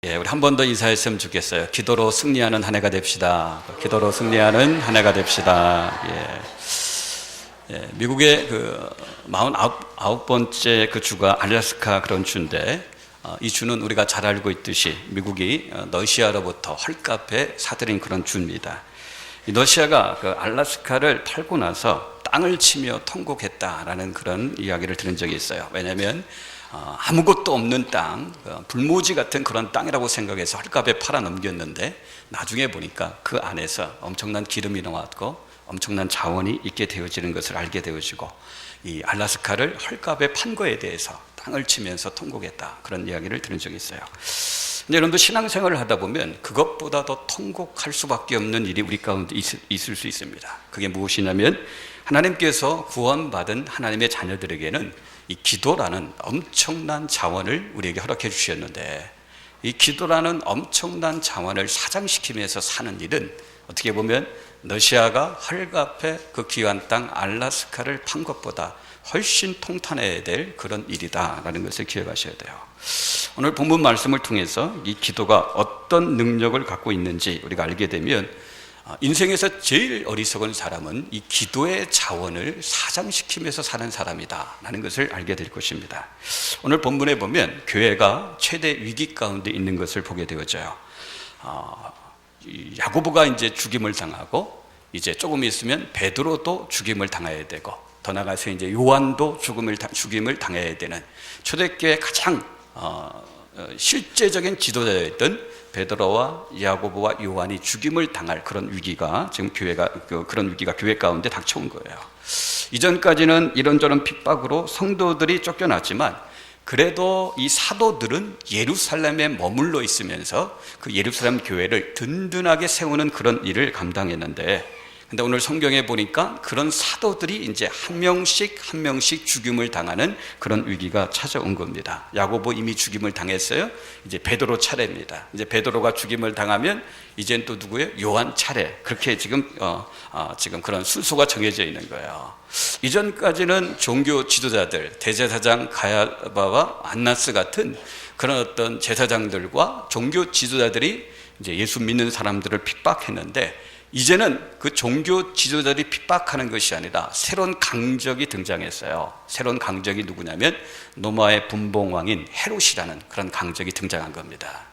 우리 한 번 더 인사했으면 좋겠어요. 기도로 승리하는 한 해가 됩시다. 기도로 승리하는 한 해가 됩시다. 미국의 그 49번째 그 주가 알래스카 그런 주인데, 이 주는 우리가 잘 알고 있듯이 미국이 러시아로부터 헐값에 사들인 그런 주입니다. 이 러시아가 그 알래스카를 팔고 나서 땅을 치며 통곡했다라는 그런 이야기를 들은 적이 있어요. 왜냐하면 아무것도 없는 땅, 불모지 같은 그런 땅이라고 생각해서 헐값에 팔아 넘겼는데, 나중에 보니까 그 안에서 엄청난 기름이 나왔고 엄청난 자원이 있게 되어지는 것을 알게 되어지고, 이 알래스카를 헐값에 판 거에 대해서 땅을 치면서 통곡했다, 그런 이야기를 들은 적이 있어요. 근데 여러분도 신앙생활을 하다 보면 그것보다 더 통곡할 수밖에 없는 일이 우리 가운데 있을 수 있습니다. 그게 무엇이냐면, 하나님께서 구원받은 하나님의 자녀들에게는 이 기도라는 엄청난 자원을 우리에게 허락해 주셨는데, 이 기도라는 엄청난 자원을 사장시키면서 사는 일은 어떻게 보면 러시아가 헐값에 그 귀한 땅 알래스카를 판 것보다 훨씬 통탄해야 될 그런 일이다라는 것을 기억하셔야 돼요. 오늘 본문 말씀을 통해서 이 기도가 어떤 능력을 갖고 있는지 우리가 알게 되면, 인생에서 제일 어리석은 사람은 이 기도의 자원을 사장시키면서 사는 사람이다 라는 것을 알게 될 것입니다. 오늘 본문에 보면 교회가 최대 위기 가운데 있는 것을 보게 되어져요. 야고보가 이제 죽임을 당하고, 이제 조금 있으면 베드로도 죽임을 당해야 되고, 더 나아가서 이제 요한도 죽임을 당해야 되는, 초대교회 가장 실제적인 지도자였던 베드로와 야고보와 요한이 죽임을 당할 그런 위기가 지금 그런 위기가 교회 가운데 닥쳐온 거예요. 이전까지는 이런저런 핍박으로 성도들이 쫓겨났지만, 그래도 이 사도들은 예루살렘에 머물러 있으면서 그 예루살렘 교회를 든든하게 세우는 그런 일을 감당했는데, 근데 오늘 성경에 보니까 그런 사도들이 이제 한 명씩 죽임을 당하는 그런 위기가 찾아온 겁니다. 야고보 이미 죽임을 당했어요. 이제 베드로 차례입니다. 이제 베드로가 죽임을 당하면 이젠 또 누구예요? 요한 차례. 그렇게 지금 그런 순서가 정해져 있는 거예요. 이전까지는 종교 지도자들, 대제사장 가야바와 안나스 같은 그런 어떤 제사장들과 종교 지도자들이 이제 예수 믿는 사람들을 핍박했는데, 이제는 그 종교 지도자들이 핍박하는 것이 아니라 새로운 강적이 등장했어요. 새로운 강적이 누구냐면 로마의 분봉왕인 헤롯이라는 그런 강적이 등장한 겁니다.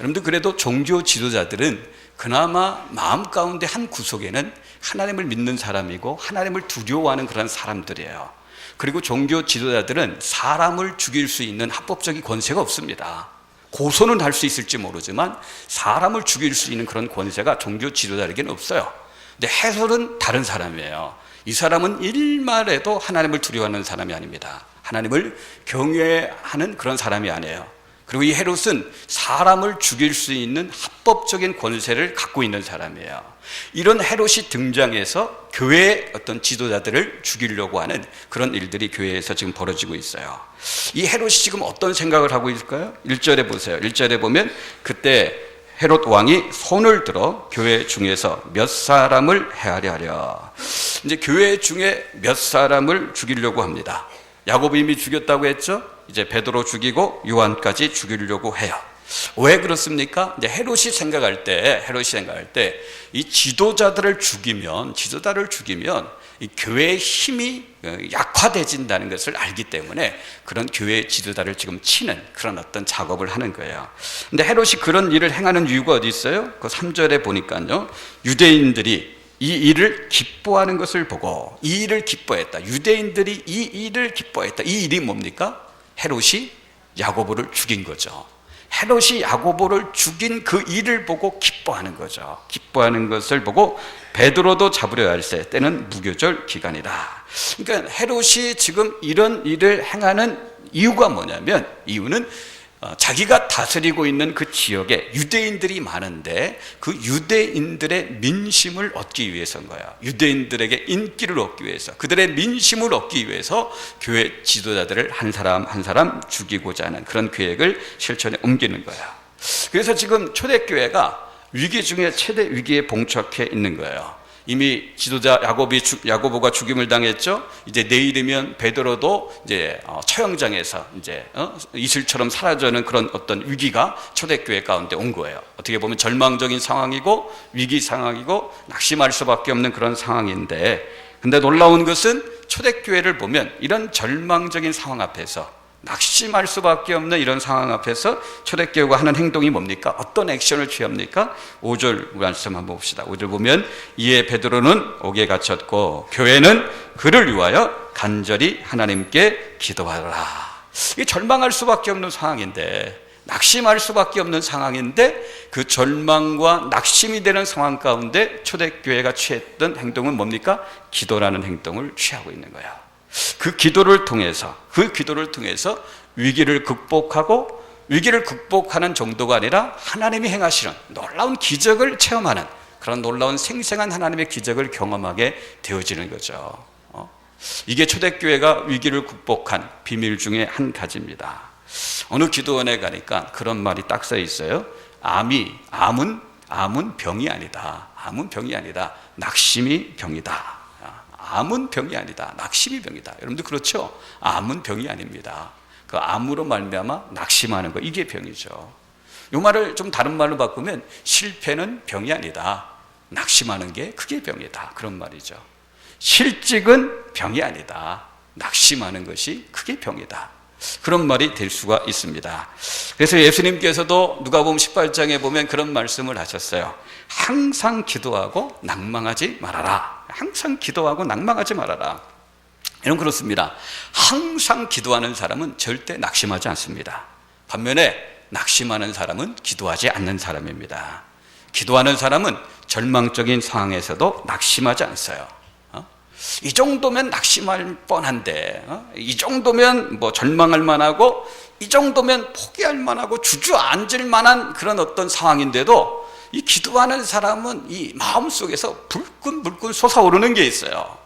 여러분들, 그래도 종교 지도자들은 그나마 마음 가운데 한 구석에는 하나님을 믿는 사람이고 하나님을 두려워하는 그런 사람들이에요. 그리고 종교 지도자들은 사람을 죽일 수 있는 합법적인 권세가 없습니다. 고소는 할 수 있을지 모르지만 사람을 죽일 수 있는 그런 권세가 종교 지도자에게는 없어요. 근데 헤롯은 다른 사람이에요. 이 사람은 일말에도 하나님을 두려워하는 사람이 아닙니다. 하나님을 경외하는 그런 사람이 아니에요. 그리고 이 헤롯은 사람을 죽일 수 있는 합법적인 권세를 갖고 있는 사람이에요. 이런 헤롯이 등장해서 교회의 어떤 지도자들을 죽이려고 하는 그런 일들이 교회에서 지금 벌어지고 있어요. 이 헤롯이 지금 어떤 생각을 하고 있을까요? 1절에 보세요. 1절에 보면, 그때 헤롯 왕이 손을 들어 교회 중에서 몇 사람을 헤아려 하려. 이제 교회 중에 몇 사람을 죽이려고 합니다. 야고보 이미 죽였다고 했죠? 이제 베드로 죽이고 요한까지 죽이려고 해요. 왜 그렇습니까? 이제 헤롯이 생각할 때 이 지도자들을 죽이면 이 교회의 힘이 약화되진다는 것을 알기 때문에 그런 교회의 지도자를 지금 치는 그런 어떤 작업을 하는 거예요. 근데 헤롯이 그런 일을 행하는 이유가 어디 있어요? 그 3절에 보니까요, 유대인들이 이 일을 기뻐하는 것을 보고, 이 일을 기뻐했다. 유대인들이 이 일을 기뻐했다. 이 일이 뭡니까? 헤롯이 야고보를 죽인 거죠. 헤롯이 야고보를 죽인 그 일을 보고 기뻐하는 거죠. 기뻐하는 것을 보고 베드로도 잡으려 할세, 때는 무교절 기간이다. 그러니까 헤롯이 지금 이런 일을 행하는 이유가 뭐냐면, 이유는 자기가 다스리고 있는 그 지역에 유대인들이 많은데 그 유대인들의 민심을 얻기 위해서인 거야. 유대인들에게 인기를 얻기 위해서, 그들의 민심을 얻기 위해서 교회 지도자들을 한 사람 한 사람 죽이고자 하는 그런 계획을 실천에 옮기는 거야. 그래서 지금 초대교회가 위기 중에 최대 위기에 봉착해 있는 거예요. 이미 지도자 야고보가 죽임을 당했죠. 이제 내일이면 베드로도 이제 처형장에서 이제 이슬처럼 사라져는 그런 어떤 위기가 초대교회 가운데 온 거예요. 어떻게 보면 절망적인 상황이고 위기 상황이고 낙심할 수밖에 없는 그런 상황인데, 근데 놀라운 것은 초대교회를 보면 이런 절망적인 상황 앞에서, 낙심할 수밖에 없는 이런 상황 앞에서 초대교회가 하는 행동이 뭡니까? 어떤 액션을 취합니까? 5절 말씀 한번 봅시다. 5절 보면 이에 베드로는 옥에 갇혔고 교회는 그를 위하여 간절히 하나님께 기도하라. 이게 절망할 수밖에 없는 상황인데, 낙심할 수밖에 없는 상황인데, 그 절망과 낙심이 되는 상황 가운데 초대교회가 취했던 행동은 뭡니까? 기도라는 행동을 취하고 있는 거야. 그 기도를 통해서 위기를 극복하고, 위기를 극복하는 정도가 아니라 하나님이 행하시는 놀라운 기적을 체험하는, 그런 놀라운 생생한 하나님의 기적을 경험하게 되어지는 거죠. 이게 초대교회가 위기를 극복한 비밀 중에 한 가지입니다. 어느 기도원에 가니까 그런 말이 딱 써 있어요. 암은 병이 아니다. 암은 병이 아니다. 낙심이 병이다. 암은 병이 아니다. 낙심이 병이다. 여러분들 그렇죠? 암은 병이 아닙니다. 그 암으로 말미암아 낙심하는 거, 이게 병이죠. 이 말을 좀 다른 말로 바꾸면 실패는 병이 아니다. 낙심하는 게 그게 병이다. 그런 말이죠. 실직은 병이 아니다. 낙심하는 것이 그게 병이다. 그런 말이 될 수가 있습니다. 그래서 예수님께서도 누가복음 18장에 보면 그런 말씀을 하셨어요. 항상 기도하고 낭망하지 말아라. 항상 기도하고 낭망하지 말아라. 이런 그렇습니다. 항상 기도하는 사람은 절대 낙심하지 않습니다. 반면에 낙심하는 사람은 기도하지 않는 사람입니다. 기도하는 사람은 절망적인 상황에서도 낙심하지 않어요. 이 정도면 낙심할 뻔한데, 이 정도면 뭐 절망할 만하고, 이 정도면 포기할 만하고 주저앉을 만한 그런 어떤 상황인데도, 이 기도하는 사람은 이 마음속에서 불끈불끈 솟아오르는 게 있어요.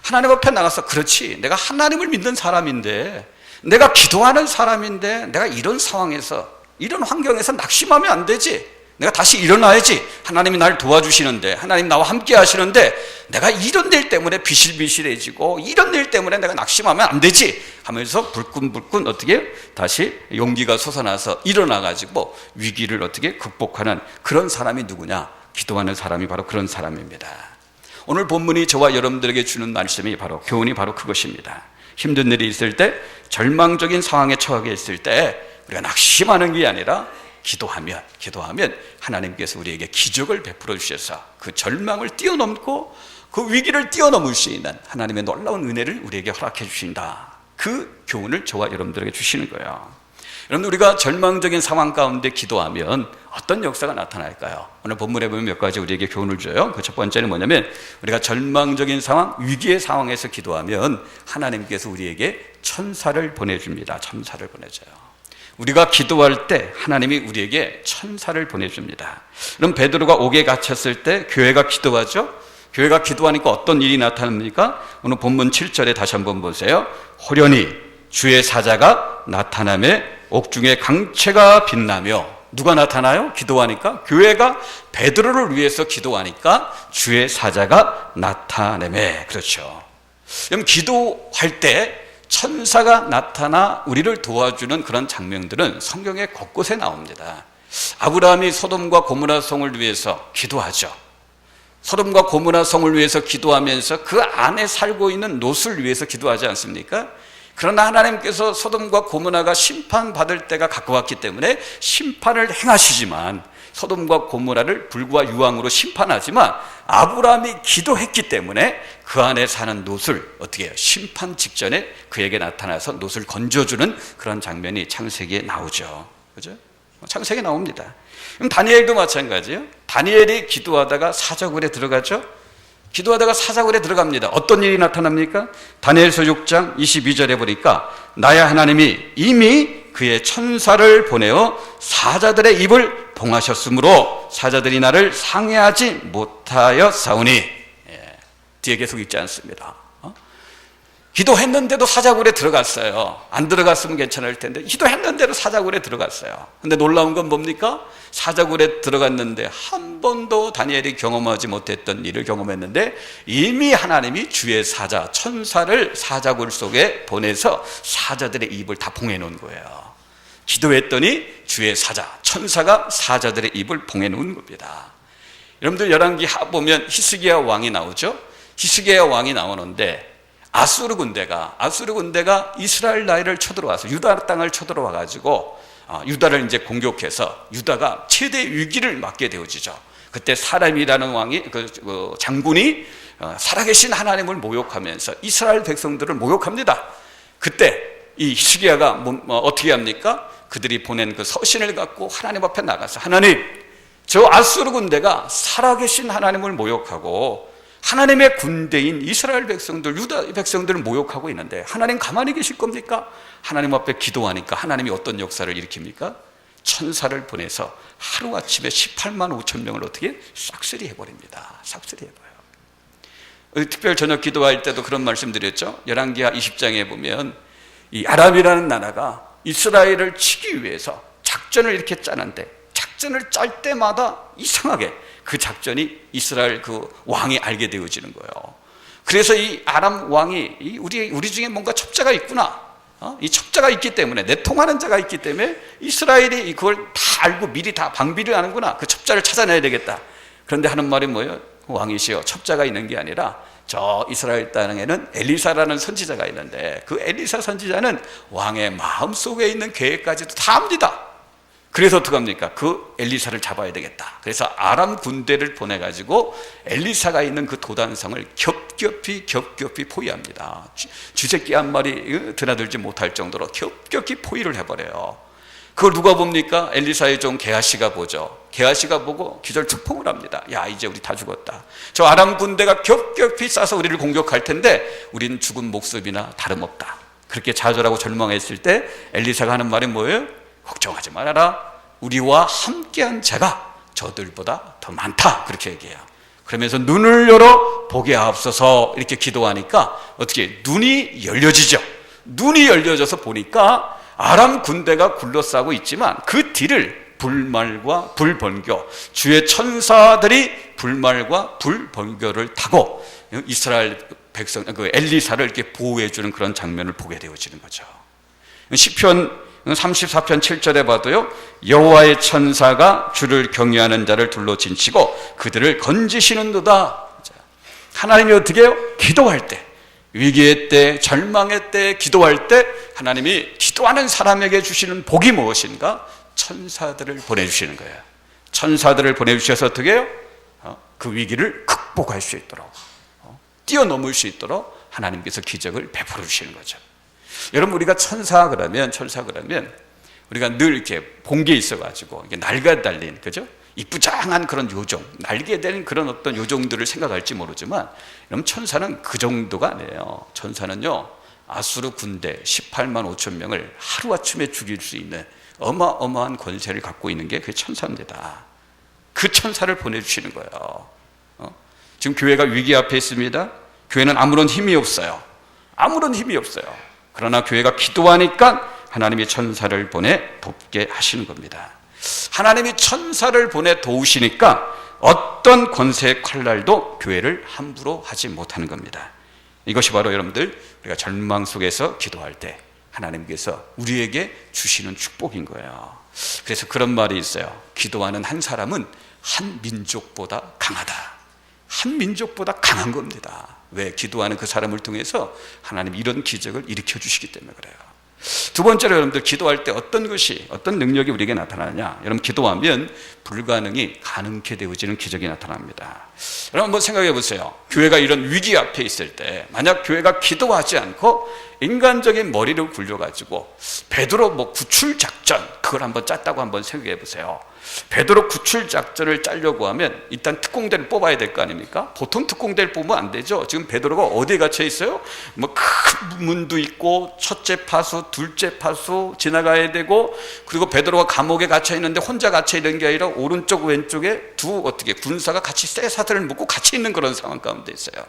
하나님 앞에 나가서, 그렇지, 내가 하나님을 믿는 사람인데, 내가 기도하는 사람인데, 내가 이런 상황에서, 이런 환경에서 낙심하면 안 되지. 내가 다시 일어나야지. 하나님이 날 도와주시는데, 하나님 나와 함께 하시는데, 내가 이런 일 때문에 비실비실해지고, 이런 일 때문에 내가 낙심하면 안 되지 하면서 불끈불끈 어떻게 다시 용기가 솟아나서 일어나가지고 위기를 어떻게 극복하는 그런 사람이 누구냐? 기도하는 사람이 바로 그런 사람입니다. 오늘 본문이 저와 여러분들에게 주는 말씀이 바로, 교훈이 바로 그것입니다. 힘든 일이 있을 때, 절망적인 상황에 처하게 있을 때 우리가 낙심하는 게 아니라 기도하면 하나님께서 우리에게 기적을 베풀어 주셔서 그 절망을 뛰어넘고 그 위기를 뛰어넘을 수 있는 하나님의 놀라운 은혜를 우리에게 허락해 주신다. 그 교훈을 저와 여러분들에게 주시는 거예요. 여러분, 우리가 절망적인 상황 가운데 기도하면 어떤 역사가 나타날까요? 오늘 본문에 보면 몇 가지 우리에게 교훈을 줘요. 그 첫 번째는 뭐냐면, 우리가 절망적인 상황, 위기의 상황에서 기도하면 하나님께서 우리에게 천사를 보내줍니다. 천사를 보내줘요. 우리가 기도할 때 하나님이 우리에게 천사를 보내줍니다. 그럼 베드로가 옥에 갇혔을 때 교회가 기도하죠? 교회가 기도하니까 어떤 일이 나타납니까? 오늘 본문 7절에 다시 한번 보세요. 호련히 주의 사자가 나타나며 옥중에 강채가 빛나며. 누가 나타나요? 기도하니까. 교회가 베드로를 위해서 기도하니까 주의 사자가 나타내매. 그렇죠. 그럼 기도할 때 천사가 나타나 우리를 도와주는 그런 장면들은 성경의 곳곳에 나옵니다. 아브라함이 소돔과 고모라 성을 위해서 기도하죠. 소돔과 고모라 성을 위해서 기도하면서 그 안에 살고 있는 롯을 위해서 기도하지 않습니까? 그러나 하나님께서 소돔과 고모라가 심판받을 때가 가까웠기 때문에 심판을 행하시지만, 소돔과 고모라를 불과 유황으로 심판하지만, 아브라함이 기도했기 때문에 그 안에 사는 롯을 어떻게 해요? 심판 직전에 그에게 나타나서 롯을 건져주는 그런 장면이 창세기에 나오죠. 그죠? 창세기에 나옵니다. 그럼 다니엘도 마찬가지예요. 다니엘이 기도하다가 사자굴에 들어가죠. 기도하다가 사자굴에 들어갑니다. 어떤 일이 나타납니까? 다니엘서 6장 22절에 보니까, 나의 하나님이 이미 그의 천사를 보내어 사자들의 입을 봉하셨으므로 사자들이 나를 상해하지 못하여 싸우니. 뒤에 계속 읽지 않습니다. 기도했는데도 사자굴에 들어갔어요. 안 들어갔으면 괜찮을 텐데 기도했는데도 사자굴에 들어갔어요. 근데 놀라운 건 뭡니까? 사자굴에 들어갔는데 한 번도 다니엘이 경험하지 못했던 일을 경험했는데 이미 하나님이 주의 사자, 천사를 사자굴 속에 보내서 사자들의 입을 다 봉해 놓은 거예요. 기도했더니 주의 사자, 천사가 사자들의 입을 봉해 놓은 겁니다. 여러분들 열왕기 하 보면 히스기야 왕이 나오죠. 히스기야 왕이 나오는데 아수르 군대가 이스라엘 나라를 쳐들어와서 유다 땅을 쳐들어와 가지고 유다를 이제 공격해서 유다가 최대 위기를 맞게 되어지죠. 그때 사람이라는 왕이 그 장군이 살아계신 하나님을 모욕하면서 이스라엘 백성들을 모욕합니다. 그때 이 히스기야가 어떻게 합니까? 그들이 보낸 그 서신을 갖고 하나님 앞에 나가서 하나님, 저 아수르 군대가 살아계신 하나님을 모욕하고 하나님의 군대인 이스라엘 백성들, 유다 백성들을 모욕하고 있는데 하나님 가만히 계실 겁니까? 하나님 앞에 기도하니까 하나님이 어떤 역사를 일으킵니까? 천사를 보내서 하루아침에 18만 5천 명을 어떻게 싹쓸이 해버립니다. 싹쓸이 해버려요. 특별 저녁 기도할 때도 그런 말씀 드렸죠. 열왕기하 20장에 보면 이 아람이라는 나라가 이스라엘을 치기 위해서 작전을 이렇게 짜는데 작전을 짤 때마다 이상하게 그 작전이 이스라엘 그 왕이 알게 되어지는 거예요. 그래서 이 아람 왕이 우리 중에 뭔가 첩자가 있구나, 이 첩자가 있기 때문에, 내통하는 자가 있기 때문에 이스라엘이 그걸 다 알고 미리 다 방비를 하는구나, 그 첩자를 찾아내야 되겠다. 그런데 하는 말이 뭐예요? 왕이시여, 첩자가 있는 게 아니라 저 이스라엘 땅에는 엘리사라는 선지자가 있는데 그 엘리사 선지자는 왕의 마음속에 있는 계획까지도 다 압니다. 그래서 어떻게 합니까? 그 엘리사를 잡아야 되겠다. 그래서 아람 군대를 보내가지고 엘리사가 있는 그 도단성을 겹겹이 포위합니다. 쥐새끼 한 마리 드나들지 못할 정도로 겹겹이 포위를 해버려요. 그걸 누가 봅니까? 엘리사의 종 게하시가 보죠. 게하시가 보고 기절특풍을 합니다. 야, 이제 우리 다 죽었다. 저 아람 군대가 겹겹이 싸서 우리를 공격할 텐데 우리는 죽은 목숨이나 다름없다. 그렇게 좌절하고 절망했을 때 엘리사가 하는 말이 뭐예요? 걱정하지 말아라. 우리와 함께한 자가 저들보다 더 많다. 그렇게 얘기해요. 그러면서 눈을 열어 보게 하옵소서 이렇게 기도하니까 어떻게 눈이 열려지죠. 눈이 열려져서 보니까 아람 군대가 굴러싸고 있지만 그 뒤를 불말과 불번개, 주의 천사들이 불말과 불번개를 타고 이스라엘 백성, 그 엘리사를 이렇게 보호해주는 그런 장면을 보게 되어지는 거죠. 시편 34편 7절에 봐도요, 여호와의 천사가 주를 경외하는 자를 둘러 진치고 그들을 건지시는도다. 하나님이 어떻게 해요? 기도할 때, 위기의 때, 절망의 때, 기도할 때 하나님이 기도하는 사람에게 주시는 복이 무엇인가? 천사들을 보내주시는 거예요. 천사들을 보내주셔서 어떻게 해요? 그 위기를 극복할 수 있도록, 뛰어넘을 수 있도록 하나님께서 기적을 베풀어 주시는 거죠. 여러분, 우리가 천사 그러면 우리가 늘 이렇게 봉기에 있어가지고 이게 날개 달린, 그죠? 이쁘장한 그런 요정, 날개 된 그런 어떤 요정들을 생각할지 모르지만, 여러분, 천사는 그 정도가 아니에요. 천사는요, 아수르 군대 18만 5천 명을 하루아침에 죽일 수 있는 어마어마한 권세를 갖고 있는 게 그 천사입니다. 그 천사를 보내주시는 거예요. 지금 교회가 위기 앞에 있습니다. 교회는 아무런 힘이 없어요. 아무런 힘이 없어요. 그러나 교회가 기도하니까 하나님이 천사를 보내 돕게 하시는 겁니다. 하나님이 천사를 보내 도우시니까 어떤 권세의 칼날도 교회를 함부로 하지 못하는 겁니다. 이것이 바로 여러분들, 우리가 절망 속에서 기도할 때 하나님께서 우리에게 주시는 축복인 거예요. 그래서 그런 말이 있어요. 기도하는 한 사람은 한 민족보다 강하다. 한 민족보다 강한 겁니다. 왜? 기도하는 그 사람을 통해서 하나님이 이런 기적을 일으켜 주시기 때문에 그래요. 두 번째로 여러분들, 기도할 때 어떤 능력이 우리에게 나타나느냐? 여러분, 기도하면 불가능이 가능케 되어지는 기적이 나타납니다. 여러분, 한번 생각해 보세요. 교회가 이런 위기 앞에 있을 때, 만약 교회가 기도하지 않고 인간적인 머리를 굴려가지고 베드로 구출 작전, 그걸 한번 짰다고 한번 생각해 보세요. 베드로 구출 작전을 짜려고 하면 일단 특공대를 뽑아야 될 거 아닙니까? 보통 특공대를 뽑으면 안 되죠. 지금 베드로가 어디에 갇혀 있어요? 큰 문도 있고, 첫째 파수, 둘째 파수 지나가야 되고, 그리고 베드로가 감옥에 갇혀 있는데 혼자 갇혀 있는 게 아니라 오른쪽 왼쪽에 군사가 같이 쇠사슬을 묶고 같이 있는 그런 상황 가운데 있어요.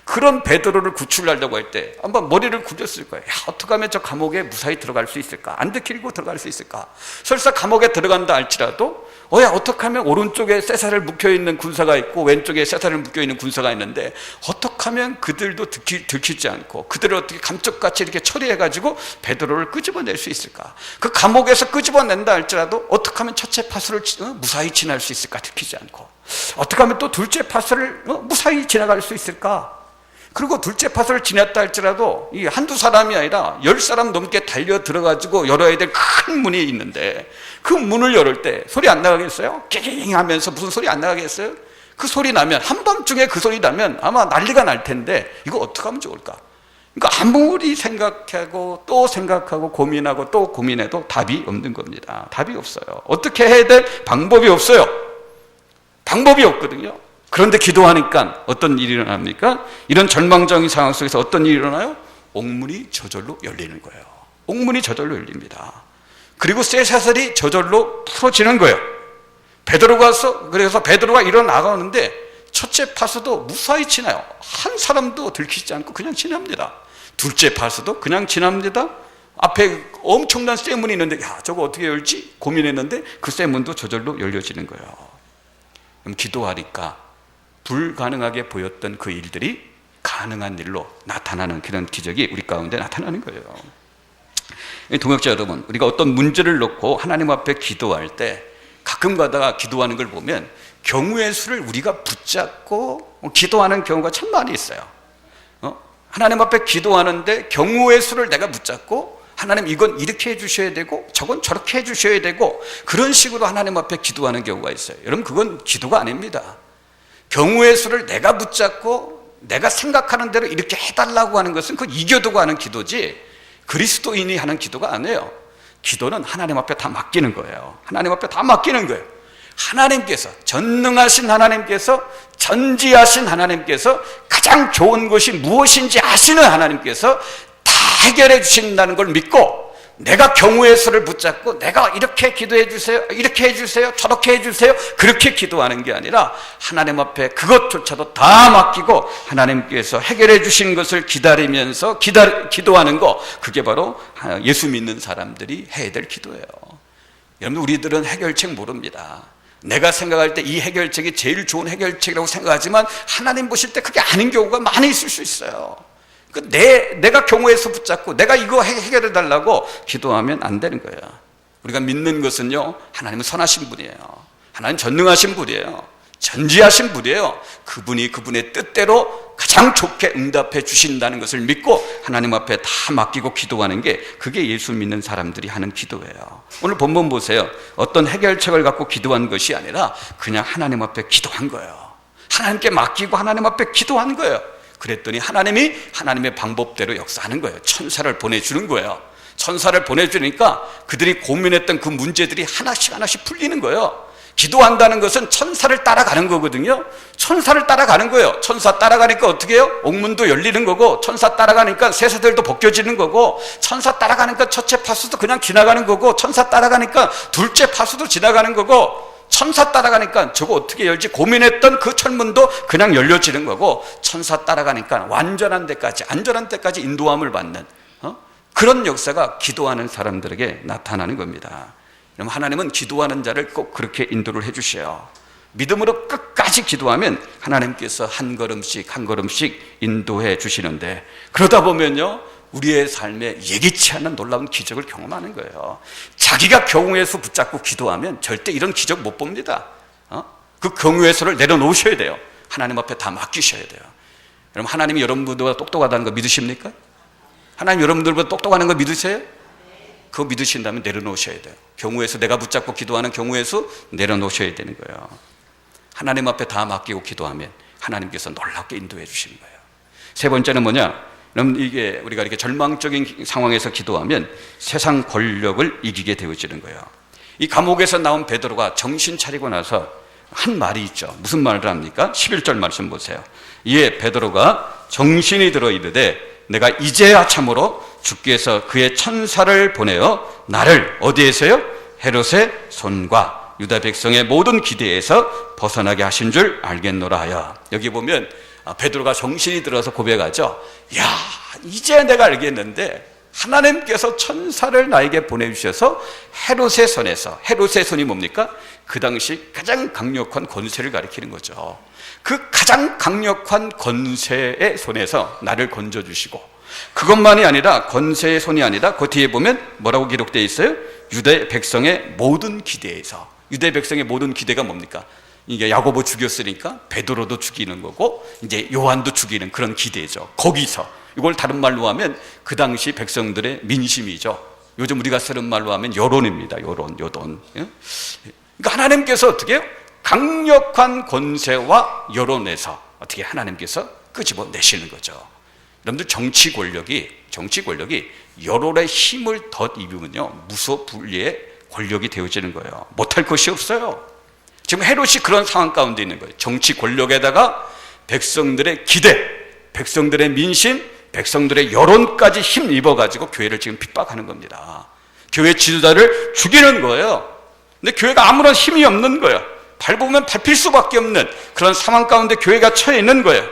그런 베드로를 구출하려고 할 때 아마 머리를 굴렸을 거예요. 어떻게 하면 저 감옥에 무사히 들어갈 수 있을까? 안 들키고 들어갈 수 있을까? 설사 감옥에 들어간다 할지라도 어떻게 하면 오른쪽에 쇠사슬 묶여있는 군사가 있고 왼쪽에 쇠사슬 묶여있는 군사가 있는데 어떻게 하면 그들도 들키지 않고 그들을 어떻게 감쪽같이 이렇게 처리해가지고 베드로를 끄집어낼 수 있을까? 그 감옥에서 끄집어낸다 할지라도 어떻게 하면 첫째 파수를 무사히 지날 수 있을까? 들키지 않고 어떻게 하면 또 둘째 파수를 무사히 지나갈 수 있을까? 그리고 둘째 파수를 지났다 할지라도 이 한두 사람이 아니라 10사람 넘게 달려 들어가지고 열어야 될 큰 문이 있는데 그 문을 열을 때 소리 안 나가겠어요? 낑 하면서 무슨 소리 안 나가겠어요? 그 소리 나면 한밤중에 그 소리 나면 아마 난리가 날 텐데 이거 어떻게 하면 좋을까? 그러니까 아무리 생각하고 또 생각하고 고민하고 또 고민해도 답이 없는 겁니다. 답이 없어요. 어떻게 해야 될 방법이 없어요. 방법이 없거든요. 그런데 기도하니까 어떤 일이 일어납니까? 이런 절망적인 상황 속에서 어떤 일이 일어나요? 옥문이 저절로 열리는 거예요. 옥문이 저절로 열립니다. 그리고 쇠사슬이 저절로 풀어지는 거예요. 그래서 베드로가 일어나가는데 첫째 파수도 무사히 지나요. 한 사람도 들키지 않고 그냥 지납니다. 둘째 파수도 그냥 지납니다. 앞에 엄청난 쇠문이 있는데 저거 어떻게 열지? 고민했는데 그 쇠문도 저절로 열려지는 거예요. 그럼 기도하니까 불가능하게 보였던 그 일들이 가능한 일로 나타나는 그런 기적이 우리 가운데 나타나는 거예요. 동역자 여러분, 우리가 어떤 문제를 놓고 하나님 앞에 기도할 때 가끔 가다가 기도하는 걸 보면 경우의 수를 우리가 붙잡고 기도하는 경우가 참 많이 있어요. 하나님 앞에 기도하는데 경우의 수를 내가 붙잡고 하나님 이건 이렇게 해주셔야 되고 저건 저렇게 해주셔야 되고 그런 식으로 하나님 앞에 기도하는 경우가 있어요. 여러분 그건 기도가 아닙니다. 경우의 수를 내가 붙잡고 내가 생각하는 대로 이렇게 해달라고 하는 것은 그 이겨두고 하는 기도지 그리스도인이 하는 기도가 아니에요. 기도는 하나님 앞에 다 맡기는 거예요. 하나님 앞에 다 맡기는 거예요. 하나님께서 전능하신 하나님께서 전지하신 하나님께서 가장 좋은 것이 무엇인지 아시는 하나님께서 다 해결해 주신다는 걸 믿고 내가 경우의 수를 붙잡고 내가 이렇게 기도해 주세요, 이렇게 해주세요, 저렇게 해주세요 그렇게 기도하는 게 아니라 하나님 앞에 그것조차도 다 맡기고 하나님께서 해결해 주신 것을 기다리면서 기도하는 거 그게 바로 예수 믿는 사람들이 해야 될 기도예요. 여러분 우리들은 해결책 모릅니다. 내가 생각할 때 이 해결책이 제일 좋은 해결책이라고 생각하지만 하나님 보실 때 그게 아닌 경우가 많이 있을 수 있어요. 내가 경우에서 붙잡고 내가 이거 해결해 달라고 기도하면 안 되는 거예요. 우리가 믿는 것은요, 하나님은 선하신 분이에요. 하나님 전능하신 분이에요. 전지하신 분이에요. 그분이 그분의 뜻대로 가장 좋게 응답해 주신다는 것을 믿고 하나님 앞에 다 맡기고 기도하는 게 그게 예수 믿는 사람들이 하는 기도예요. 오늘 본문 보세요. 어떤 해결책을 갖고 기도한 것이 아니라 그냥 하나님 앞에 기도한 거예요. 하나님께 맡기고 하나님 앞에 기도한 거예요. 그랬더니 하나님이 하나님의 방법대로 역사하는 거예요. 천사를 보내주는 거예요. 천사를 보내주니까 그들이 고민했던 그 문제들이 하나씩 풀리는 거예요. 기도한다는 것은 천사를 따라가는 거거든요. 천사를 따라가는 거예요. 천사 따라가니까 어떻게 해요? 옥문도 열리는 거고, 천사 따라가니까 쇠사슬도 벗겨지는 거고, 천사 따라가니까 첫째 파수도 그냥 지나가는 거고, 천사 따라가니까 둘째 파수도 지나가는 거고, 천사 따라가니까 저거 어떻게 열지 고민했던 그 철문도 그냥 열려지는 거고, 천사 따라가니까 완전한 데까지, 안전한 데까지 인도함을 받는 그런 역사가 기도하는 사람들에게 나타나는 겁니다. 그럼 하나님은 기도하는 자를 꼭 그렇게 인도를 해주셔요. 믿음으로 끝까지 기도하면 하나님께서 한 걸음씩 한 걸음씩 인도해 주시는데, 그러다 보면요 우리의 삶에 예기치 않은 놀라운 기적을 경험하는 거예요. 자기가 경우의 수 붙잡고 기도하면 절대 이런 기적 못 봅니다. 그 경우의 수를 내려놓으셔야 돼요. 하나님 앞에 다 맡기셔야 돼요. 여러분 하나님이 여러분들보다 똑똑하다는 거 믿으십니까? 하나님 여러분들보다 똑똑하는 거 믿으세요? 그거 믿으신다면 내려놓으셔야 돼요. 경우의 수 내가 붙잡고 기도하는 경우의 수 내려놓으셔야 되는 거예요. 하나님 앞에 다 맡기고 기도하면 하나님께서 놀랍게 인도해 주시는 거예요. 세 번째는 뭐냐? 그럼 이게 우리가 이렇게 절망적인 상황에서 기도하면 세상 권력을 이기게 되어지는 거예요. 이 감옥에서 나온 베드로가 정신 차리고 나서 한 말이 있죠. 무슨 말을 합니까? 11절 말씀 보세요. 이에 베드로가 정신이 들어 이르되 내가 이제야 참으로 주께서 그의 천사를 보내어 나를 어디에서요? 헤롯의 손과 유다 백성의 모든 기대에서 벗어나게 하신 줄 알겠노라 하여. 여기 보면 베드로가 정신이 들어서 고백하죠. 야, 이제 내가 알겠는데 하나님께서 천사를 나에게 보내주셔서 헤롯의 손에서, 헤롯의 손이 뭡니까? 그 당시 가장 강력한 권세를 가리키는 거죠. 그 가장 강력한 권세의 손에서 나를 건져주시고, 그것만이 아니라, 권세의 손이 아니라 그 뒤에 보면 뭐라고 기록되어 있어요? 유대 백성의 모든 기대에서. 유대 백성의 모든 기대가 뭡니까? 이게 야고보 죽였으니까 베드로도 죽이는 거고 이제 요한도 죽이는 그런 기대죠. 거기서, 이걸 다른 말로 하면 그 당시 백성들의 민심이죠. 요즘 우리가 쓰는 말로 하면 여론입니다. 여론. 그러니까 하나님께서 어떻게 해요? 강력한 권세와 여론에서 어떻게 하나님께서 끄집어내시는 거죠. 여러분들 정치 권력이 여론의 힘을 덧입으면요, 무소불위의 권력이 되어지는 거예요. 못할 것이 없어요. 지금 헤롯이 그런 상황 가운데 있는 거예요. 정치 권력에다가 백성들의 기대, 백성들의 민심, 백성들의 여론까지 힘입어가지고 교회를 지금 핍박하는 겁니다. 교회 지도자를 죽이는 거예요. 근데 교회가 아무런 힘이 없는 거예요. 밟으면 밟힐 수밖에 없는 그런 상황 가운데 교회가 처해 있는 거예요.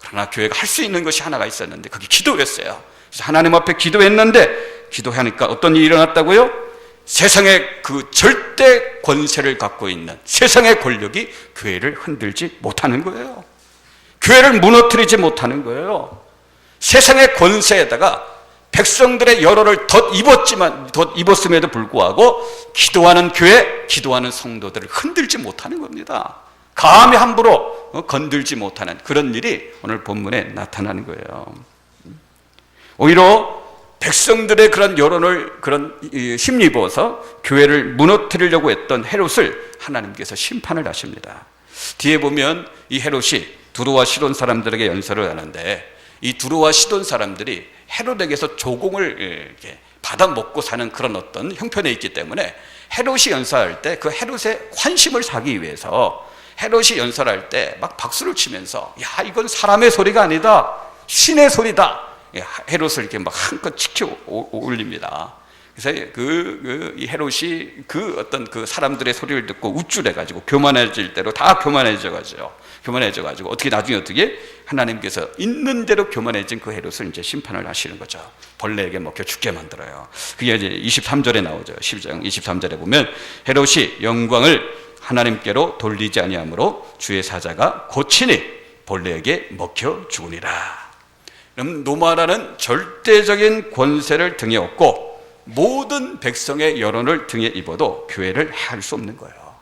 그러나 교회가 할 수 있는 것이 하나가 있었는데 그게 기도였어요. 그래서 하나님 앞에 기도했는데, 기도하니까 어떤 일이 일어났다고요? 세상의 그 절대 권세를 갖고 있는 세상의 권력이 교회를 흔들지 못하는 거예요. 교회를 무너뜨리지 못하는 거예요. 세상의 권세에다가 백성들의 여론을 덧입었음에도 불구하고 기도하는 교회, 기도하는 성도들을 흔들지 못하는 겁니다. 감히 함부로 건들지 못하는 그런 일이 오늘 본문에 나타나는 거예요. 오히려 백성들의 그런 여론을 힘입어서 교회를 무너뜨리려고 했던 헤롯을 하나님께서 심판을 하십니다. 뒤에 보면 이 헤롯이 두로와 시돈 사람들에게 연설을 하는데, 이 두로와 시돈 사람들이 헤롯에게서 조공을 이렇게 받아 먹고 사는 그런 어떤 형편에 있기 때문에 헤롯이 연설할 때 그 헤롯의 환심을 사기 위해서 헤롯이 연설할 때 막 박수를 치면서, 야, 이건 사람의 소리가 아니다, 신의 소리다, 헤롯을 이렇게 막 한껏 치켜 올립니다. 그래서 이 헤롯이 그 사람들의 소리를 듣고 우쭐해가지고 교만해질 대로 다 교만해져가지고 어떻게 나중에 하나님께서 있는 대로 교만해진 그 헤롯을 이제 심판을 하시는 거죠. 벌레에게 먹혀 죽게 만들어요. 그게 이제 23절에 나오죠. 12장 23절에 보면 헤롯이 영광을 하나님께로 돌리지 아니하므로 주의 사자가 고치니 벌레에게 먹혀 죽으니라. 그럼 노마라는 절대적인 권세를 등에 업고 모든 백성의 여론을 등에 입어도 교회를 해할 수 없는 거예요.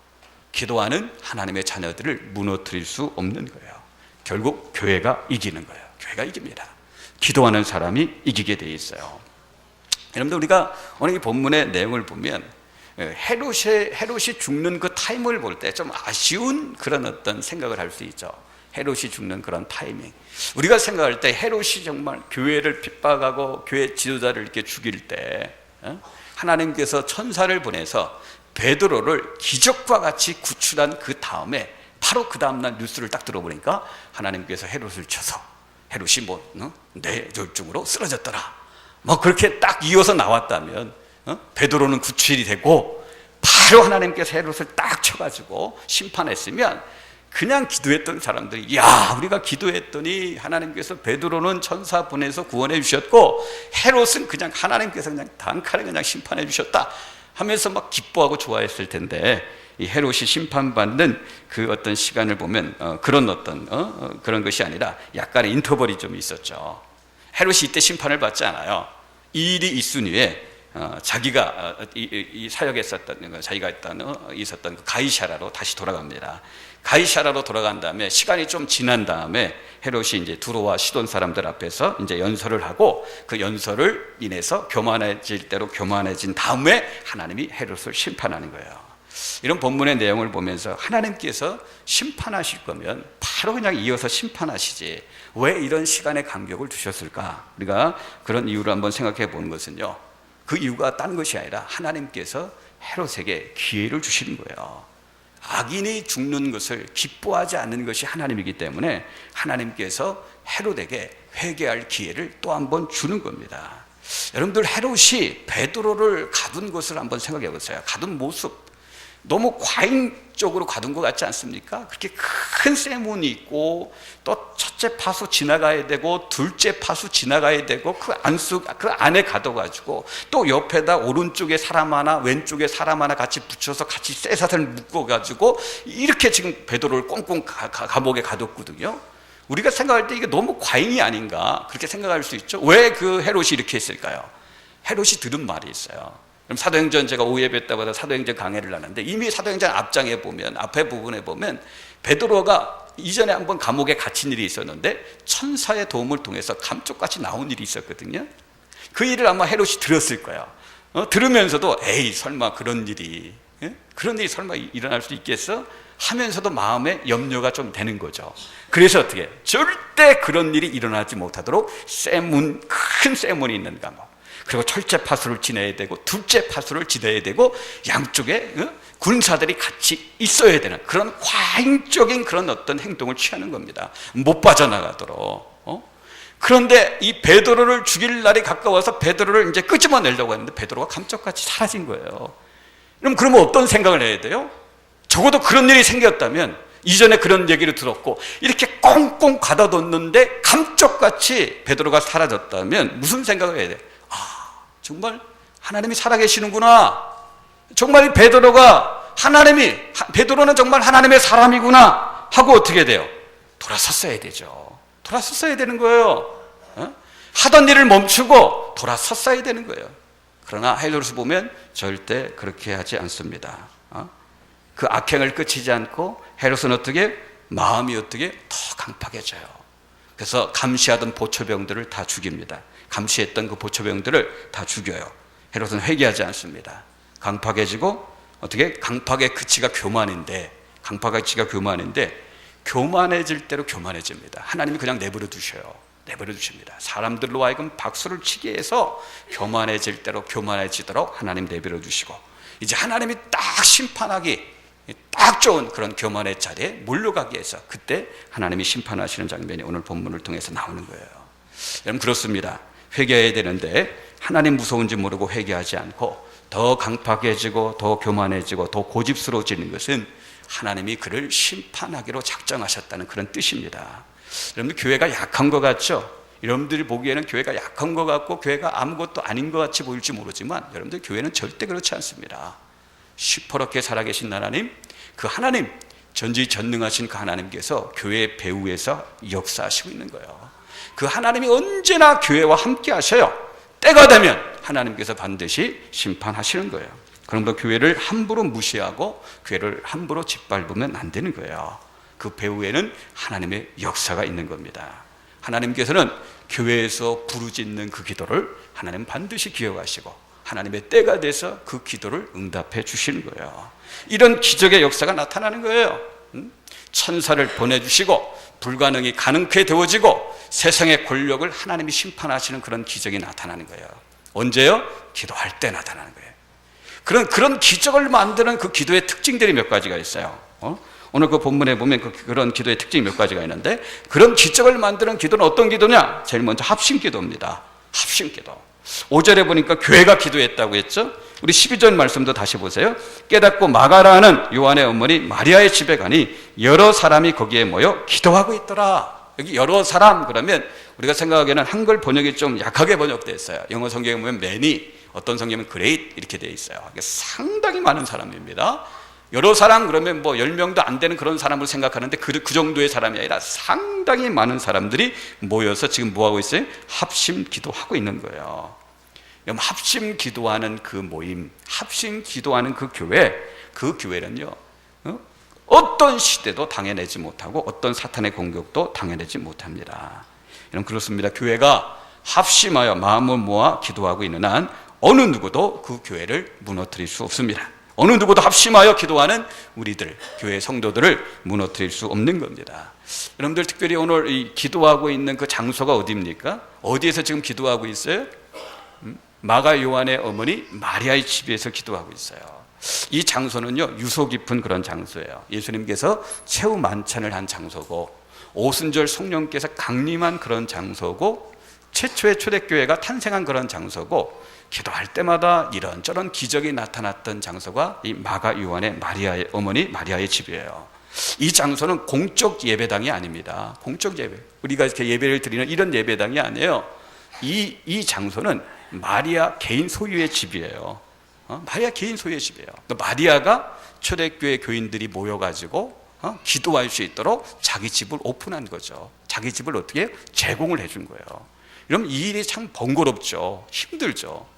기도하는 하나님의 자녀들을 무너뜨릴 수 없는 거예요. 결국 교회가 이기는 거예요. 교회가 이깁니다. 기도하는 사람이 이기게 돼 있어요. 여러분들, 우리가 오늘 이 본문의 내용을 보면 헤롯이 죽는 그 타임을 볼 때 좀 아쉬운 그런 어떤 생각을 할 수 있죠. 헤롯이 죽는 그런 타이밍. 우리가 생각할 때 헤롯이 정말 교회를 핍박하고 교회 지도자를 이렇게 죽일 때 하나님께서 천사를 보내서 베드로를 기적과 같이 구출한 그 다음에, 바로 그 다음날 뉴스를 딱 들어보니까 하나님께서 헤롯을 쳐서 헤롯이 뇌졸중으로 쓰러졌더라, 그렇게 딱 이어서 나왔다면 베드로는 구출이 되고 바로 하나님께서 헤롯을 딱 쳐가지고 심판했으면, 그냥 기도했던 사람들이, 야, 우리가 기도했더니 하나님께서 베드로는 천사 보내서 구원해 주셨고 헤롯은 그냥 하나님께서 그냥 단칼에 그냥 심판해 주셨다 하면서 막 기뻐하고 좋아했을 텐데, 이 헤롯이 심판받는 그 어떤 시간을 보면 그런 것이 아니라 약간의 인터벌이 좀 있었죠. 헤롯이 이때 심판을 받지 않아요. 이 일이 있은 후에 자기가 이 사역에 자기가 있었던 그 가이사라로 다시 돌아갑니다. 가이사라로 돌아간 다음에 시간이 좀 지난 다음에 헤롯이 이제 두로와 시돈 사람들 앞에서 이제 연설을 하고, 그 연설을 인해서 교만해질 대로 교만해진 다음에 하나님이 헤롯을 심판하는 거예요. 이런 본문의 내용을 보면서 하나님께서 심판하실 거면 바로 그냥 이어서 심판하시지 왜 이런 시간의 간격을 두셨을까? 우리가 그런 이유를 한번 생각해 보는 것은요, 그 이유가 다른 것이 아니라 하나님께서 헤롯에게 기회를 주시는 거예요. 악인이 죽는 것을 기뻐하지 않는 것이 하나님이기 때문에 하나님께서 헤롯에게 회개할 기회를 또 한 번 주는 겁니다. 여러분들, 헤롯이 베드로를 가둔 것을 한번 생각해 보세요. 가둔 모습, 너무 오른쪽으로 가둔 것 같지 않습니까? 그렇게 큰 쇠문이 있고 또 첫째 파수 지나가야 되고 둘째 파수 지나가야 되고 그 안에 가둬가지고 또 옆에다 오른쪽에 사람 하나 왼쪽에 사람 하나 같이 붙여서 같이 쇠사슬 묶어가지고 이렇게 지금 베드로를 꽁꽁 감옥에 가뒀거든요. 우리가 생각할 때 이게 너무 과잉이 아닌가 그렇게 생각할 수 있죠. 왜 그 헤롯이 이렇게 했을까요? 헤롯이 들은 말이 있어요. 그럼 사도행전 제가 오예배 때마다 사도행전 강해를 하는데 이미 사도행전 앞장에 보면 앞에 부분에 보면 베드로가 이전에 한번 감옥에 갇힌 일이 있었는데 천사의 도움을 통해서 감쪽같이 나온 일이 있었거든요. 그 일을 아마 헤롯이 들었을 거예요. 들으면서도 에이 설마 그런 일이 설마 일어날 수 있겠어? 하면서도 마음에 염려가 좀 되는 거죠. 그래서 어떻게 절대 그런 일이 일어나지 못하도록 큰 쇠문이 있는 감옥, 그리고 첫째 파수를 지내야 되고 둘째 파수를 지내야 되고 양쪽에 군사들이 같이 있어야 되는 그런 과잉적인 그런 어떤 행동을 취하는 겁니다. 못 빠져나가도록. 그런데 이 베드로를 죽일 날이 가까워서 베드로를 이제 끄집어내려고 했는데 베드로가 감쪽같이 사라진 거예요. 그러면 어떤 생각을 해야 돼요? 적어도 그런 일이 생겼다면 이전에 그런 얘기를 들었고 이렇게 꽁꽁 가둬뒀는데 감쪽같이 베드로가 사라졌다면 무슨 생각을 해야 돼? 정말 하나님이 살아계시는구나. 정말 베드로는 정말 하나님의 사람이구나 하고 어떻게 돼요? 돌아섰어야 되죠. 돌아섰어야 되는 거예요. 하던 일을 멈추고 돌아섰어야 되는 거예요. 그러나 헤롯을 보면 절대 그렇게 하지 않습니다. 그 악행을 끝이지 않고 헤롯은 마음이 더 강팍해져요. 그래서 감시하던 보초병들을 다 죽입니다. 감시했던 그 보초병들을 다 죽여요. 헤롯은 회개하지 않습니다. 강팍해지고 강팍의 그치가 교만인데 교만해질 대로 교만해집니다. 하나님이 그냥 내버려 두십니다. 사람들로 하여금 박수를 치게 해서 교만해질 대로 교만해지도록 하나님 내버려 두시고 이제 하나님이 딱 심판하기 딱 좋은 그런 교만의 자리에 몰려가기 위해서 그때 하나님이 심판하시는 장면이 오늘 본문을 통해서 나오는 거예요. 여러분 그렇습니다. 회개해야 되는데 하나님 무서운지 모르고 회개하지 않고 더 강팍해지고 더 교만해지고 더 고집스러워지는 것은 하나님이 그를 심판하기로 작정하셨다는 그런 뜻입니다. 여러분들 교회가 약한 것 같죠? 여러분들이 보기에는 교회가 약한 것 같고 교회가 아무것도 아닌 것 같이 보일지 모르지만 여러분들 교회는 절대 그렇지 않습니다. 시퍼렇게 살아계신 하나님, 그 하나님, 전지전능하신 그 하나님께서 교회 배후에서 역사하시고 있는 거예요. 그 하나님이 언제나 교회와 함께 하셔요. 때가 되면 하나님께서 반드시 심판하시는 거예요. 그러므로 교회를 함부로 무시하고 교회를 함부로 짓밟으면 안 되는 거예요. 그 배후에는 하나님의 역사가 있는 겁니다. 하나님께서는 교회에서 부르짖는 그 기도를 하나님 반드시 기억하시고 하나님의 때가 돼서 그 기도를 응답해 주시는 거예요. 이런 기적의 역사가 나타나는 거예요. 천사를 보내주시고 불가능이 가능케 되어지고 세상의 권력을 하나님이 심판하시는 그런 기적이 나타나는 거예요. 언제요? 기도할 때 나타나는 거예요. 그런 기적을 만드는 그 기도의 특징들이 몇 가지가 있어요. 오늘 그 본문에 보면 그런 기도의 특징이 몇 가지가 있는데 그런 기적을 만드는 기도는 어떤 기도냐? 제일 먼저 합심기도입니다. 합심기도. 5절에 보니까 교회가 기도했다고 했죠. 우리 12절 말씀도 다시 보세요. 깨닫고 마가라는 요한의 어머니 마리아의 집에 가니 여러 사람이 거기에 모여 기도하고 있더라. 여기 여러 사람 그러면 우리가 생각하기에는 한글 번역이 좀 약하게 번역되어 있어요. 영어 성경에 보면 many, 어떤 성경은 great 이렇게 되어 있어요. 상당히 많은 사람입니다. 여러 사람 그러면 10명도 안 되는 그런 사람을 생각하는데 그 정도의 사람이 아니라 상당히 많은 사람들이 모여서 지금 뭐하고 있어요? 합심 기도하고 있는 거예요. 합심 기도하는 그 모임, 합심 기도하는 그 교회는요 어떤 시대도 당해내지 못하고 어떤 사탄의 공격도 당해내지 못합니다. 여러분 그렇습니다. 교회가 합심하여 마음을 모아 기도하고 있는 한 어느 누구도 그 교회를 무너뜨릴 수 없습니다. 어느 누구도 합심하여 기도하는 우리들, 교회 성도들을 무너뜨릴 수 없는 겁니다. 여러분들 특별히 오늘 이 기도하고 있는 그 장소가 어디입니까? 어디에서 지금 기도하고 있어요? 마가 요한의 어머니 마리아의 집에서 기도하고 있어요. 이 장소는요 유서 깊은 그런 장소예요. 예수님께서 최후 만찬을 한 장소고 오순절 성령께서 강림한 그런 장소고 최초의 초대교회가 탄생한 그런 장소고 기도할 때마다 이런저런 기적이 나타났던 장소가 이 마가 요한의 마리아의 어머니 마리아의 집이에요. 이 장소는 공적 예배당이 아닙니다. 공적 예배, 우리가 이렇게 예배를 드리는 이런 예배당이 아니에요. 이 장소는 마리아 개인 소유의 집이에요. 마리아 개인 소유의 집이에요. 마리아가 초대교회 교인들이 모여가지고 기도할 수 있도록 자기 집을 오픈한 거죠. 자기 집을 어떻게 제공을 해준 거예요. 그럼 이 일이 참 번거롭죠. 힘들죠.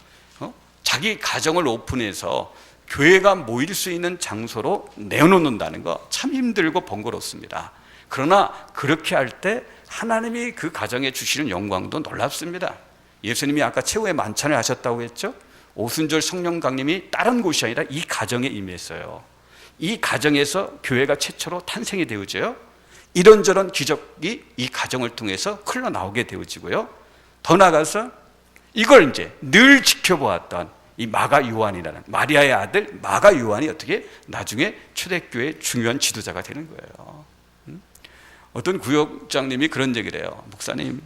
자기 가정을 오픈해서 교회가 모일 수 있는 장소로 내어놓는다는 거 참 힘들고 번거롭습니다. 그러나 그렇게 할 때 하나님이 그 가정에 주시는 영광도 놀랍습니다. 예수님이 아까 최후의 만찬을 하셨다고 했죠. 오순절 성령 강림이 다른 곳이 아니라 이 가정에 임했어요. 이 가정에서 교회가 최초로 탄생이 되어져요. 이런저런 기적이 이 가정을 통해서 흘러나오게 되어지고요. 더 나아가서 이걸 이제 늘 지켜보았던 이 마가 요한이라는 마리아의 아들 마가 요한이 어떻게 나중에 초대교회의 중요한 지도자가 되는 거예요. 어떤 구역장님이 그런 얘기를 해요. 목사님,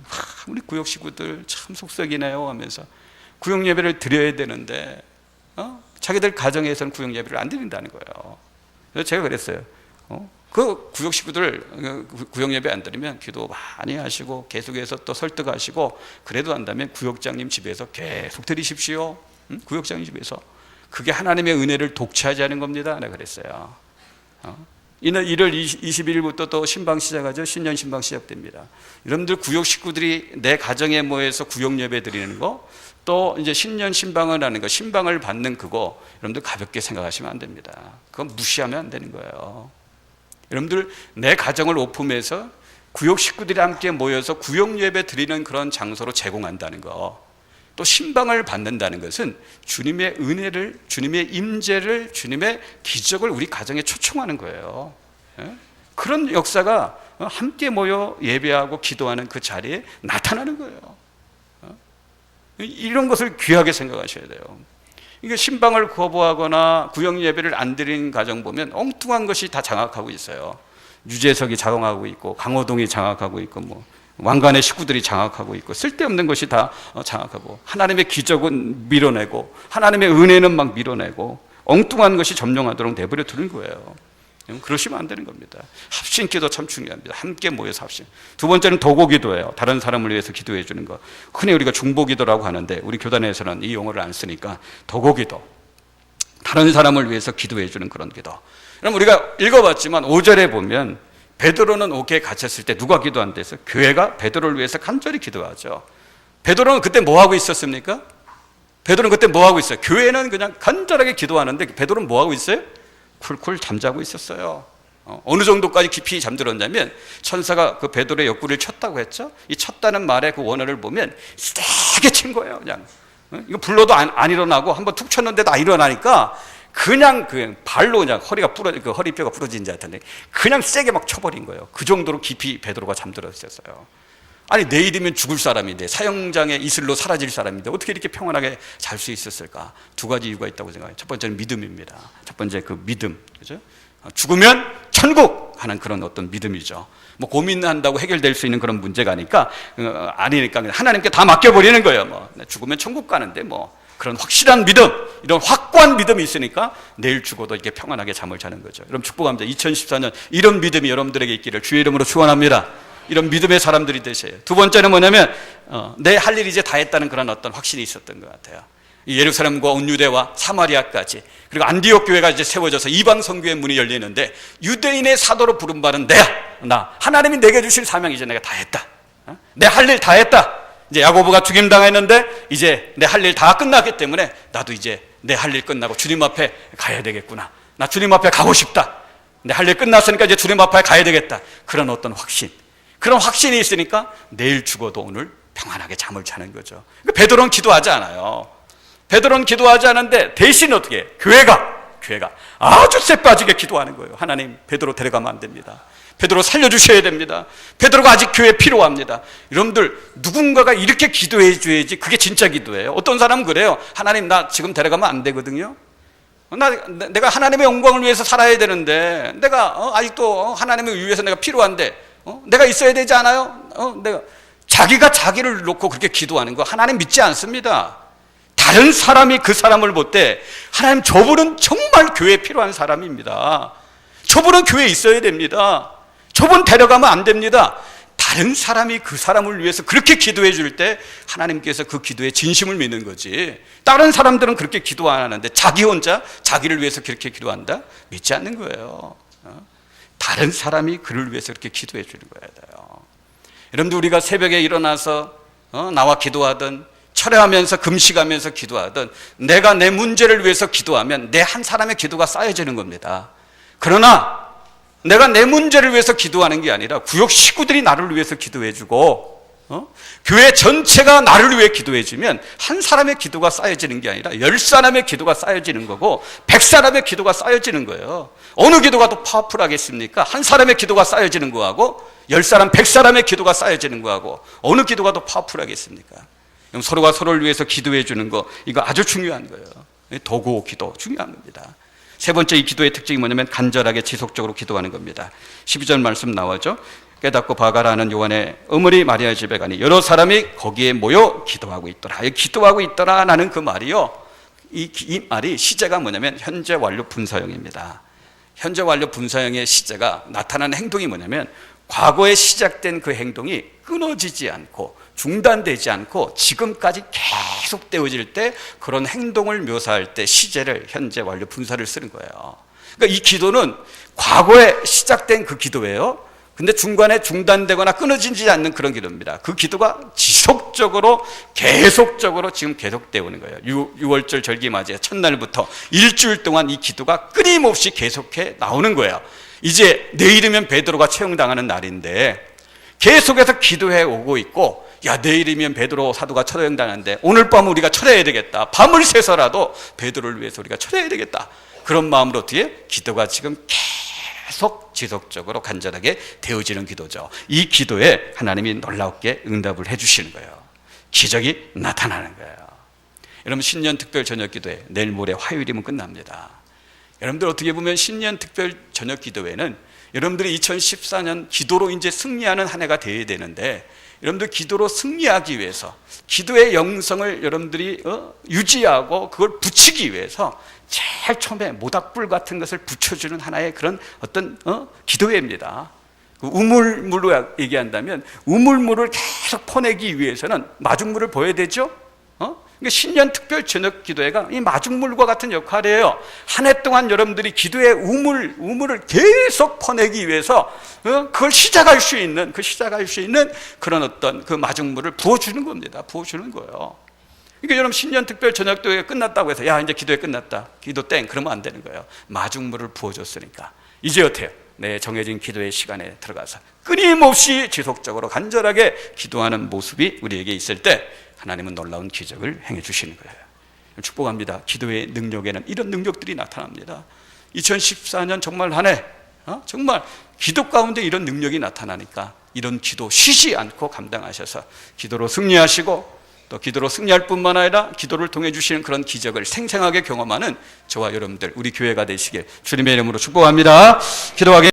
우리 구역 식구들 참 속썩이네요 하면서 구역 예배를 드려야 되는데 자기들 가정에서는 구역 예배를 안 드린다는 거예요. 그래서 제가 그랬어요. 그 구역 식구들 구역 예배 안 드리면 기도 많이 하시고 계속해서 또 설득하시고 그래도 한다면 구역장님 집에서 계속 드리십시오. 구역장님 집에서. 그게 하나님의 은혜를 독차지 하는 겁니다. 내가 그랬어요. 이날 1월 21일부터 또 신방 시작하죠. 신년 신방 시작됩니다. 여러분들 구역 식구들이 내 가정에 모여서 구역 예배 드리는 거, 또 이제 신년 신방을 하는 거, 신방을 받는 그거, 여러분들 가볍게 생각하시면 안 됩니다. 그건 무시하면 안 되는 거예요. 여러분들 내 가정을 오픈해서 구역 식구들이 함께 모여서 구역 예배 드리는 그런 장소로 제공한다는 거, 또 신방을 받는다는 것은 주님의 은혜를, 주님의 임재를, 주님의 기적을 우리 가정에 초청하는 거예요. 그런 역사가 함께 모여 예배하고 기도하는 그 자리에 나타나는 거예요. 이런 것을 귀하게 생각하셔야 돼요. 이게 신방을 거부하거나 구역 예배를 안 드린 가정 보면 엉뚱한 것이 다 장악하고 있어요. 유재석이 장악하고 있고 강호동이 장악하고 있고 뭐 왕관의 식구들이 장악하고 있고 쓸데없는 것이 다 장악하고 하나님의 기적은 밀어내고 하나님의 은혜는 막 밀어내고 엉뚱한 것이 점령하도록 내버려 두는 거예요. 그러시면 안 되는 겁니다. 합심기도 참 중요합니다. 함께 모여서 합심. 두 번째는 도고기도예요. 다른 사람을 위해서 기도해 주는 거. 흔히 우리가 중보기도라고 하는데 우리 교단에서는 이 용어를 안 쓰니까 도고기도. 다른 사람을 위해서 기도해 주는 그런 기도. 그럼 우리가 읽어봤지만 5절에 보면 베드로는 옥에 갇혔을 때 누가 기도한다 해서 교회가 베드로를 위해서 간절히 기도하죠. 베드로는 그때 뭐 하고 있었습니까? 베드로는 그때 뭐 하고 있어요? 교회는 그냥 간절하게 기도하는데 베드로는 뭐 하고 있어요? 쿨쿨 잠자고 있었어요. 어느 정도까지 깊이 잠들었냐면 천사가 그 베드로의 옆구리를 쳤다고 했죠. 이 쳤다는 말의 그 원어를 보면 세게 친 거예요. 그냥 이거 불러도 안 일어나고 한번 툭 쳤는데도 안 일어나니까 그냥 그 발로 그냥 그 허리뼈가 부러진 자 같은데 그냥 세게 막 쳐버린 거예요. 그 정도로 깊이 베드로가 잠들었었어요. 아니 내일이면 죽을 사람인데 사형장의 이슬로 사라질 사람인데 어떻게 이렇게 평안하게 잘 수 있었을까? 두 가지 이유가 있다고 생각해요. 첫 번째는 믿음입니다. 첫 번째 그 믿음, 그죠? 죽으면 천국 하는 그런 어떤 믿음이죠. 뭐 고민한다고 해결될 수 있는 그런 문제가 아니니까 하나님께 다 맡겨버리는 거예요. 뭐 죽으면 천국 가는데 뭐 그런 확실한 믿음, 이런 확고한 믿음이 있으니까 내일 죽어도 이렇게 평안하게 잠을 자는 거죠. 여러분 축복합니다. 2014년 이런 믿음이 여러분들에게 있기를 주의 이름으로 축원합니다. 이런 믿음의 사람들이 되세요. 두 번째는 뭐냐면 내 할 일이 이제 다 했다는 그런 어떤 확신이 있었던 것 같아요. 예루살렘과 온 유대와 사마리아까지 그리고 안디옥 교회가 이제 세워져서 이방 선교의 문이 열리는데 유대인의 사도로 부름받은 나 하나님이 내게 주신 사명 이제 내가 다 했다. 내 할 일 다 했다. 이제 야고보가 죽임당했는데 이제 내 할 일 다 끝났기 때문에 나도 이제 내 할 일 끝나고 주님 앞에 가야 되겠구나. 나 주님 앞에 가고 싶다. 내 할 일 끝났으니까 이제 주님 앞에 가야 되겠다. 그런 어떤 확신. 그런 확신이 있으니까 내일 죽어도 오늘 평안하게 잠을 자는 거죠. 그러니까 베드로는 기도하지 않아요. 베드로는 기도하지 않는데 대신 어떻게 교회가 아주 쎄 빠지게 기도하는 거예요. 하나님 베드로 데려가면 안 됩니다. 베드로 살려주셔야 됩니다. 베드로가 아직 교회에 필요합니다. 여러분들 누군가가 이렇게 기도해 줘야지 그게 진짜 기도예요. 어떤 사람은 그래요. 하나님 나 지금 데려가면 안 되거든요. 내가 하나님의 영광을 위해서 살아야 되는데 내가 아직도 하나님을 위해서 내가 필요한데 내가 있어야 되지 않아요? 내가 자기가 자기를 놓고 그렇게 기도하는 거 하나님 믿지 않습니다. 다른 사람이 그 사람을 볼 때 하나님, 저분은 정말 교회에 필요한 사람입니다. 저분은 교회에 있어야 됩니다. 저분 데려가면 안 됩니다. 다른 사람이 그 사람을 위해서 그렇게 기도해 줄 때 하나님께서 그 기도에 진심을 믿는 거지. 다른 사람들은 그렇게 기도 안 하는데 자기 혼자 자기를 위해서 그렇게 기도한다? 믿지 않는 거예요. 다른 사람이 그를 위해서 그렇게 기도해 주는 거예요. 여러분들, 우리가 새벽에 일어나서 나와 기도하든 철회하면서 금식하면서 기도하든 내가 내 문제를 위해서 기도하면 내 한 사람의 기도가 쌓여지는 겁니다. 그러나 내가 내 문제를 위해서 기도하는 게 아니라 구역 식구들이 나를 위해서 기도해 주고 교회 전체가 나를 위해 기도해 주면 한 사람의 기도가 쌓여지는 게 아니라 10사람의 기도가 쌓여지는 거고 100사람의 기도가 쌓여지는 거예요. 어느 기도가 더 파워풀하겠습니까? 한 사람의 기도가 쌓여지는 거하고 10사람, 100사람의 기도가 쌓여지는 거하고 어느 기도가 더 파워풀하겠습니까? 서로가 서로를 위해서 기도해 주는 거, 이거 아주 중요한 거예요. 도구 기도 중요한 겁니다. 세 번째, 이 기도의 특징이 뭐냐면 간절하게 지속적으로 기도하는 겁니다. 12절 말씀 나와죠. 깨닫고 바가라는 요한의 어머니 마리아의 집에 가니 여러 사람이 거기에 모여 기도하고 있더라. 기도하고 있더라라는 그 말이요, 이 말이 시제가 뭐냐면 현재 완료 분사형입니다. 현재 완료 분사형의 시제가 나타나는 행동이 뭐냐면 과거에 시작된 그 행동이 끊어지지 않고 중단되지 않고 지금까지 계속되어질 때 그런 행동을 묘사할 때 시제를 현재 완료 분사를 쓰는 거예요. 그러니까 이 기도는 과거에 시작된 그 기도예요. 근데 중간에 중단되거나 끊어지지 않는 그런 기도입니다. 그 기도가 지속적으로 계속적으로 지금 계속되어 오는 거예요. 6월절 절기 맞이에 첫날부터 일주일 동안 이 기도가 끊임없이 계속해 나오는 거예요. 이제 내일이면 베드로가 채용당하는 날인데 계속해서 기도해 오고 있고, 야, 내일이면 베드로 사도가 처형당하는데 오늘 밤 우리가 철회해야 되겠다. 밤을 새서라도 베드로를 위해서 우리가 철회해야 되겠다. 그런 마음으로 뒤에 기도가 지금 계속 지속적으로 간절하게 되어지는 기도죠. 이 기도에 하나님이 놀랍게 응답을 해주시는 거예요. 기적이 나타나는 거예요. 여러분, 신년 특별 저녁 기도회 내일 모레 화요일이면 끝납니다. 여러분들, 어떻게 보면 신년 특별 저녁 기도회는 여러분들이 2014년 기도로 이제 승리하는 한 해가 되어야 되는데, 여러분들 기도로 승리하기 위해서 기도의 영성을 여러분들이 유지하고 그걸 붙이기 위해서 제일 처음에 모닥불 같은 것을 붙여주는 하나의 그런 어떤 기도회입니다. 우물물로 얘기한다면 우물물을 계속 퍼내기 위해서는 마중물을 보여야 되죠. 그러니까 신년 특별 저녁 기도회가 이 마중물과 같은 역할이에요. 한 해 동안 여러분들이 기도의 우물을 계속 퍼내기 위해서 그걸 시작할 수 있는 그런 어떤 그 마중물을 부어주는 겁니다. 부어주는 거예요. 그러니까 여러분, 신년 특별 저녁 기도회가 끝났다고 해서 야, 이제 기도회 끝났다, 기도 땡, 그러면 안 되는 거예요. 마중물을 부어줬으니까 이제 어때요? 내 정해진 기도의 시간에 들어가서 끊임없이 지속적으로 간절하게 기도하는 모습이 우리에게 있을 때 하나님은 놀라운 기적을 행해 주시는 거예요. 축복합니다. 기도의 능력에는 이런 능력들이 나타납니다. 2014년 정말 한 해 정말 기도 가운데 이런 능력이 나타나니까 이런 기도 쉬지 않고 감당하셔서 기도로 승리하시고, 또 기도로 승리할 뿐만 아니라 기도를 통해 주시는 그런 기적을 생생하게 경험하는 저와 여러분들, 우리 교회가 되시길 주님의 이름으로 축복합니다. 기도하게